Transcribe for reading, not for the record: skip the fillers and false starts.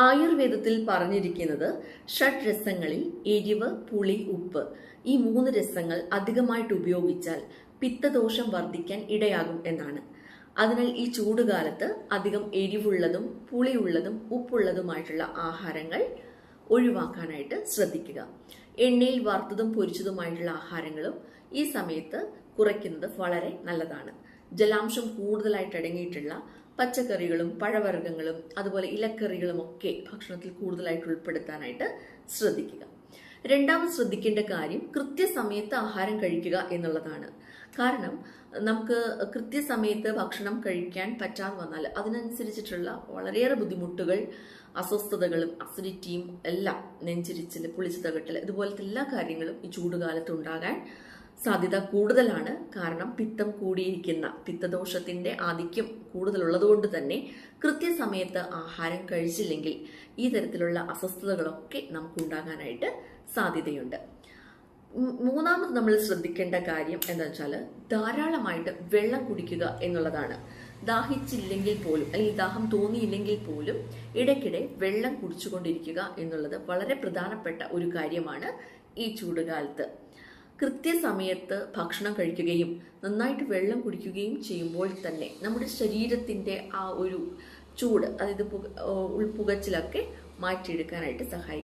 ആയുർവേദത്തിൽ പറഞ്ഞിരിക്കുന്നത് ഷഡ്രസങ്ങളിൽ എരിവ്, പുളി, ഉപ്പ് ഈ 3 രസങ്ങൾ അധികമായിട്ട് ഉപയോഗിച്ചാൽ പിത്തദോഷം വർദ്ധിക്കാൻ ഇടയാകും എന്നാണ്. അതിനാൽ ഈ ചൂടുകാലത്ത് അധികം എരിവുള്ളതും പുളിയുള്ളതും ഉപ്പുള്ളതുമായിട്ടുള്ള ആഹാരങ്ങൾ ഒഴിവാക്കാനായിട്ട് ശ്രദ്ധിക്കുക. എണ്ണയിൽ വറുത്തതും പൊരിച്ചതുമായിട്ടുള്ള ആഹാരങ്ങളും ഈ സമയത്ത് കുറയ്ക്കുന്നത് വളരെ നല്ലതാണ്. ജലാംശം കൂടുതലായിട്ട് അടങ്ങിയിട്ടുള്ള പച്ചക്കറികളും പഴവർഗ്ഗങ്ങളും അതുപോലെ ഇലക്കറികളും ഒക്കെ ഭക്ഷണത്തിൽ കൂടുതലായിട്ട് ഉൾപ്പെടുത്താനായിട്ട് ശ്രദ്ധിക്കുക. രണ്ടാമത് ശ്രദ്ധിക്കേണ്ട കാര്യം കൃത്യസമയത്ത് ആഹാരം കഴിക്കുക എന്നുള്ളതാണ്. കാരണം നമുക്ക് കൃത്യസമയത്ത് ഭക്ഷണം കഴിക്കാൻ പറ്റാതെ വന്നാൽ അതിനനുസരിച്ചിട്ടുള്ള വളരെയേറെ ബുദ്ധിമുട്ടുകൾ, അസ്വസ്ഥതകളും അസിഡിറ്റിയും എല്ലാം, നെഞ്ചിരിച്ചിൽ, പുളിച്ചു തകട്ടൽ ഇതുപോലത്തെ എല്ലാ കാര്യങ്ങളും ഈ ചൂടുകാലത്ത് ഉണ്ടാകാൻ സാധ്യത കൂടുതലാണ്. കാരണം പിത്തം കൂടിയിരിക്കുന്ന പിത്തദോഷത്തിന്റെ ആധിക്യം കൂടുതലുള്ളതുകൊണ്ട് തന്നെ കൃത്യസമയത്ത് ആഹാരം കഴിച്ചില്ലെങ്കിൽ ഈ തരത്തിലുള്ള അസ്വസ്ഥതകളൊക്കെ നമുക്കുണ്ടാകാനായിട്ട് സാധ്യതയുണ്ട്. മൂന്നാമത് നമ്മൾ ശ്രദ്ധിക്കേണ്ട കാര്യം എന്താ വെച്ചാൽ ധാരാളമായിട്ട് വെള്ളം കുടിക്കുക എന്നുള്ളതാണ്. ദാഹിച്ചില്ലെങ്കിൽ പോലും അല്ലെങ്കിൽ ദാഹം തോന്നിയില്ലെങ്കിൽ പോലും ഇടയ്ക്കിടെ വെള്ളം കുടിച്ചുകൊണ്ടിരിക്കുക എന്നുള്ളത് വളരെ പ്രധാനപ്പെട്ട ഒരു കാര്യമാണ് ഈ ചൂടുകാലത്ത്. കൃത്യസമയത്ത് ഭക്ഷണം കഴിക്കുകയും നന്നായിട്ട് വെള്ളം കുടിക്കുകയും ചെയ്യുമ്പോൾ തന്നെ നമ്മുടെ ശരീരത്തിന്റെ ആ ഒരു ചൂട്, അതായത് ഉൾപുകച്ചിലൊക്കെ മാറ്റിയെടുക്കാനായിട്ട് സഹായിക്കും.